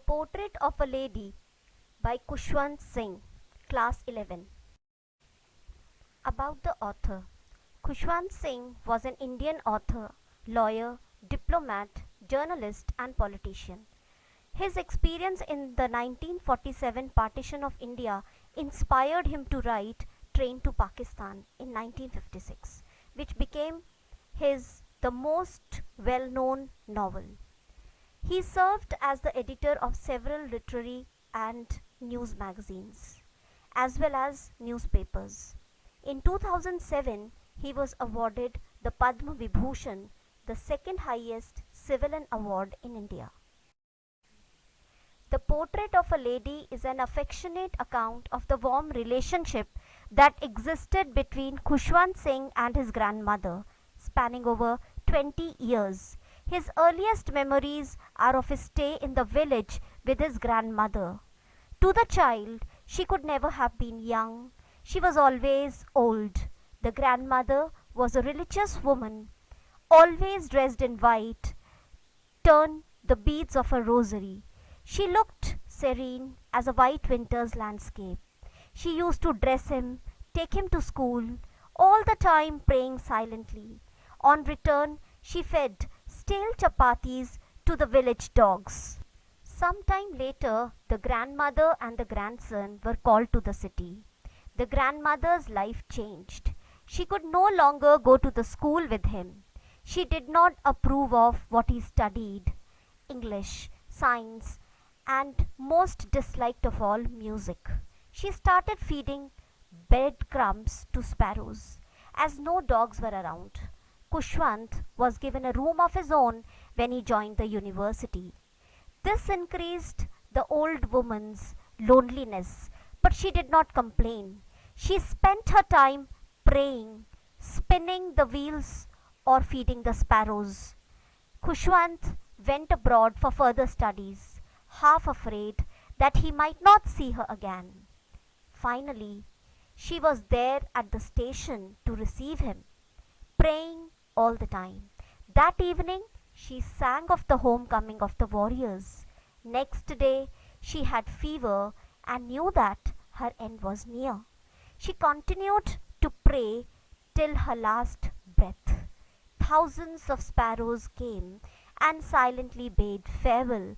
Portrait of a Lady by Khushwant Singh, Class 11. About the author. Khushwant Singh was an Indian author, lawyer, diplomat, journalist, and politician. His experience in the 1947 partition of India inspired him to write Train to Pakistan in 1956, which became his the most well-known novel. He served as the editor of several literary and news magazines, as well as newspapers. In 2007, he was awarded the Padma Vibhushan, the second highest civilian award in India. The Portrait of a Lady is an affectionate account of the warm relationship that existed between Khushwant Singh and his grandmother, spanning over 20 years. His earliest memories are of his stay in the village with his grandmother. To the child, she could never have been young. She was always old. The grandmother was a religious woman, always dressed in white, turned the beads of her rosary. She looked serene as a white winter's landscape. She used to dress him, take him to school, all the time praying silently. On return, she fed stale chapatis to the village dogs. Some time later, the grandmother and the grandson were called to the city. The grandmother's life changed. She could no longer go to the school with him. She did not approve of what he studied English, science, and most disliked of all, music. She started feeding breadcrumbs to sparrows, as no dogs were around. Khushwant was given a room of his own when he joined the university. This increased the old woman's loneliness, but she did not complain. She spent her time praying, spinning the wheels, or feeding the sparrows. Khushwant went abroad for further studies, half afraid that he might not see her again. Finally, she was there at the station to receive him, praying all the time. That evening, she sang of the homecoming of the warriors. Next day, she had fever and knew that her end was near. She continued to pray till her last breath. Thousands of sparrows came and silently bade farewell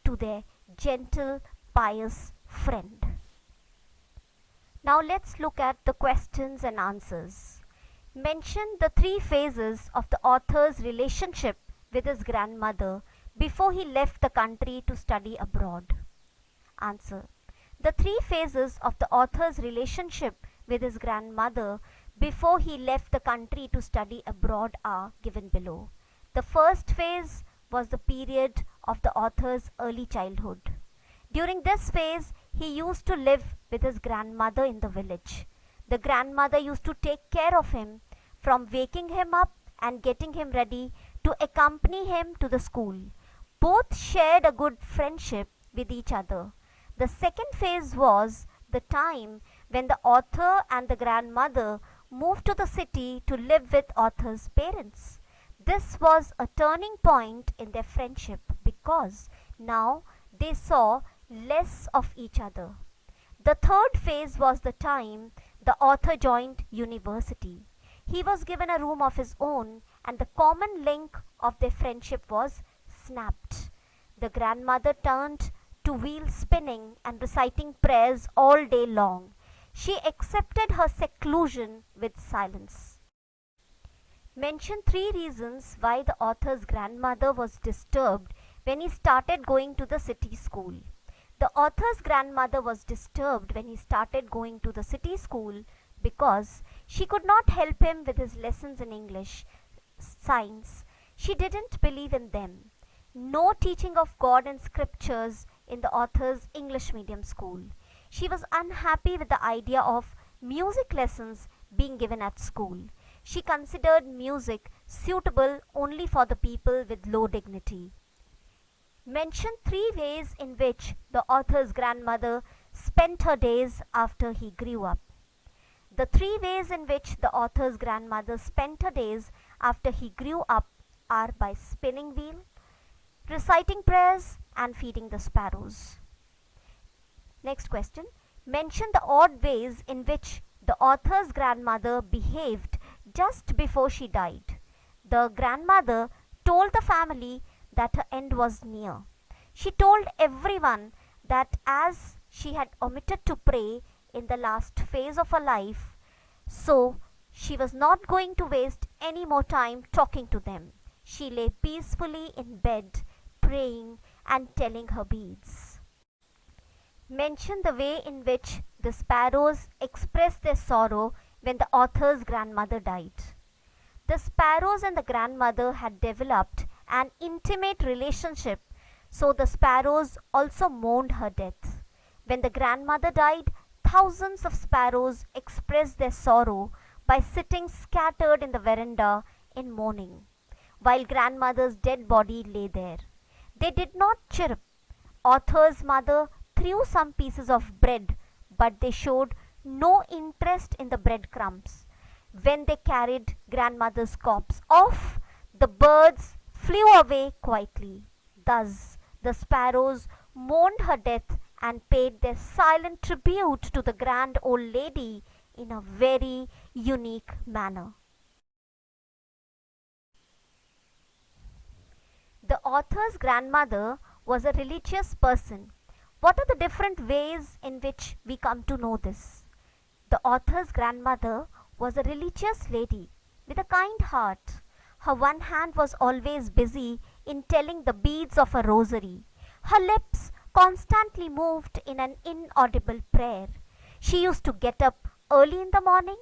to their gentle, pious friend. Now let's look at the questions and answers. Mention the three phases of the author's relationship with his grandmother before he left the country to study abroad. Answer. The three phases of the author's relationship with his grandmother before he left the country to study abroad are given below. The first phase was the period of the author's early childhood. During this phase, he used to live with his grandmother in the village. The grandmother used to take care of him, from waking him up and getting him ready to accompany him to the school. Both shared a good friendship with each other. The second phase was the time when the author and the grandmother moved to the city to live with author's parents. This was a turning point in their friendship because now they saw less of each other. The third phase was the time the author joined university. He was given a room of his own and the common link of their friendship was snapped. The grandmother turned to wheel spinning and reciting prayers all day long. She accepted her seclusion with silence. Mention three reasons why the author's grandmother was disturbed when he started going to the city school. The author's grandmother was disturbed when he started going to the city school because she could not help him with his lessons in English, science. She didn't believe in them. No teaching of God and scriptures in the author's English medium school. She was unhappy with the idea of music lessons being given at school. She considered music suitable only for the people with low dignity. Mention three ways in which the author's grandmother spent her days after he grew up. The three ways in which the author's grandmother spent her days after he grew up are by spinning wheel, reciting prayers, and feeding the sparrows. Next question. Mention the odd ways in which the author's grandmother behaved just before she died. The grandmother told the family that her end was near. She told everyone that as she had omitted to pray in the last phase of her life, so she was not going to waste any more time talking to them. She lay peacefully in bed, praying and telling her beads. Mention the way in which the sparrows expressed their sorrow when the author's grandmother died. The sparrows and the grandmother had developed an intimate relationship, so the sparrows also mourned her death. When the grandmother died, thousands of sparrows expressed their sorrow by sitting scattered in the veranda in mourning, while grandmother's dead body lay there. They did not chirp. Author's mother threw some pieces of bread, but they showed no interest in the breadcrumbs. When they carried grandmother's corpse off, the birds flew away quietly. Thus, the sparrows mourned her death and paid their silent tribute to the grand old lady in a very unique manner. The author's grandmother was a religious person. What are the different ways in which we come to know this? The author's grandmother was a religious lady with a kind heart. Her one hand was always busy in telling the beads of a rosary. Her lips constantly moved in an inaudible prayer. She used to get up early in the morning.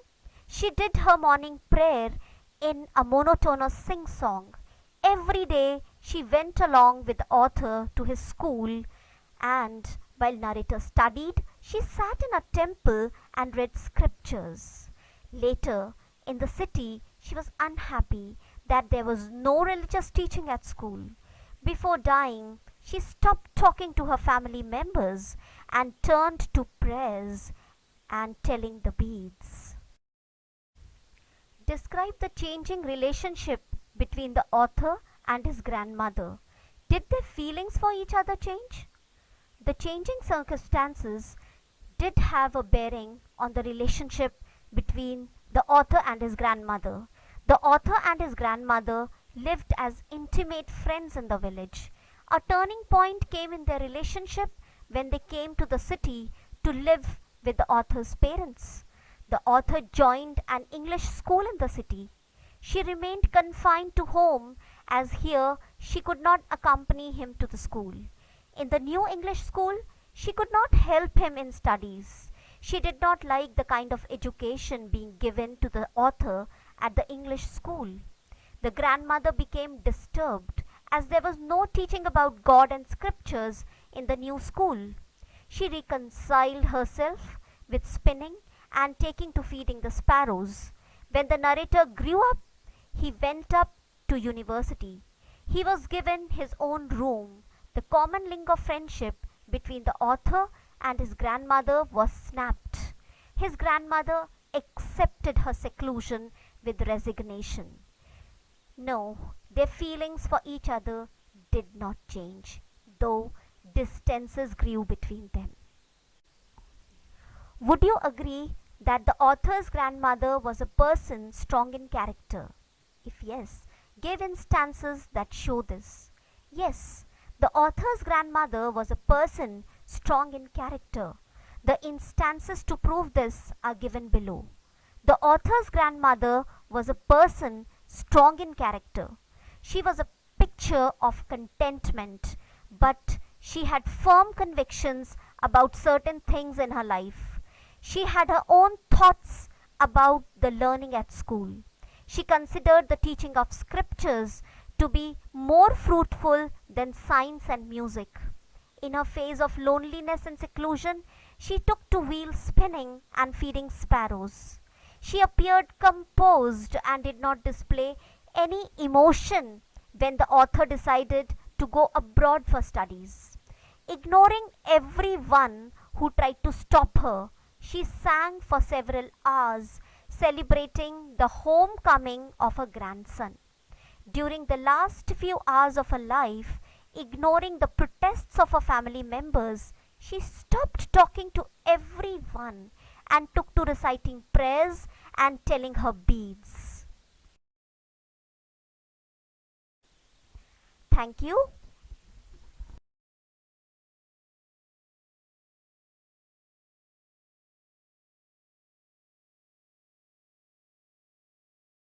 She did her morning prayer in a monotonous sing song. Every day she went along with the author to his school, and while narrator studied, she sat in a temple and read scriptures. Later, in the city, she was unhappy that there was no religious teaching at school. Before dying, she stopped talking to her family members and turned to prayers and telling the beads. Describe the changing relationship between the author and his grandmother. Did their feelings for each other change? The changing circumstances did have a bearing on the relationship between the author and his grandmother. The author and his grandmother lived as intimate friends in the village. A turning point came in their relationship when they came to the city to live with the author's parents. The author joined an English school in the city. She remained confined to home as here she could not accompany him to the school. In the new English school, she could not help him in studies. She did not like the kind of education being given to the author at the English school. The grandmother became disturbed as there was no teaching about God and scriptures in the new school. She reconciled herself with spinning and taking to feeding the sparrows. When the narrator grew up, he went up to university. He was given his own room. The common link of friendship between the author and his grandmother was snapped. His grandmother accepted her seclusion with resignation. No, their feelings for each other did not change, though distances grew between them. Would you agree that the author's grandmother was a person strong in character? If yes, give instances that show this. Yes, the author's grandmother was a person strong in character. The instances to prove this are given below. The author's grandmother was a person strong in character. She was a picture of contentment, but she had firm convictions about certain things in her life. She had her own thoughts about the learning at school. She considered the teaching of scriptures to be more fruitful than science and music. In her phase of loneliness and seclusion, she took to wheel spinning and feeding sparrows. She appeared composed and did not display any emotion when the author decided to go abroad for studies. Ignoring everyone who tried to stop her, she sang for several hours, celebrating the homecoming of her grandson. During the last few hours of her life, ignoring the protests of her family members, she stopped talking to everyone and took to reciting prayers and telling her beads. Thank you.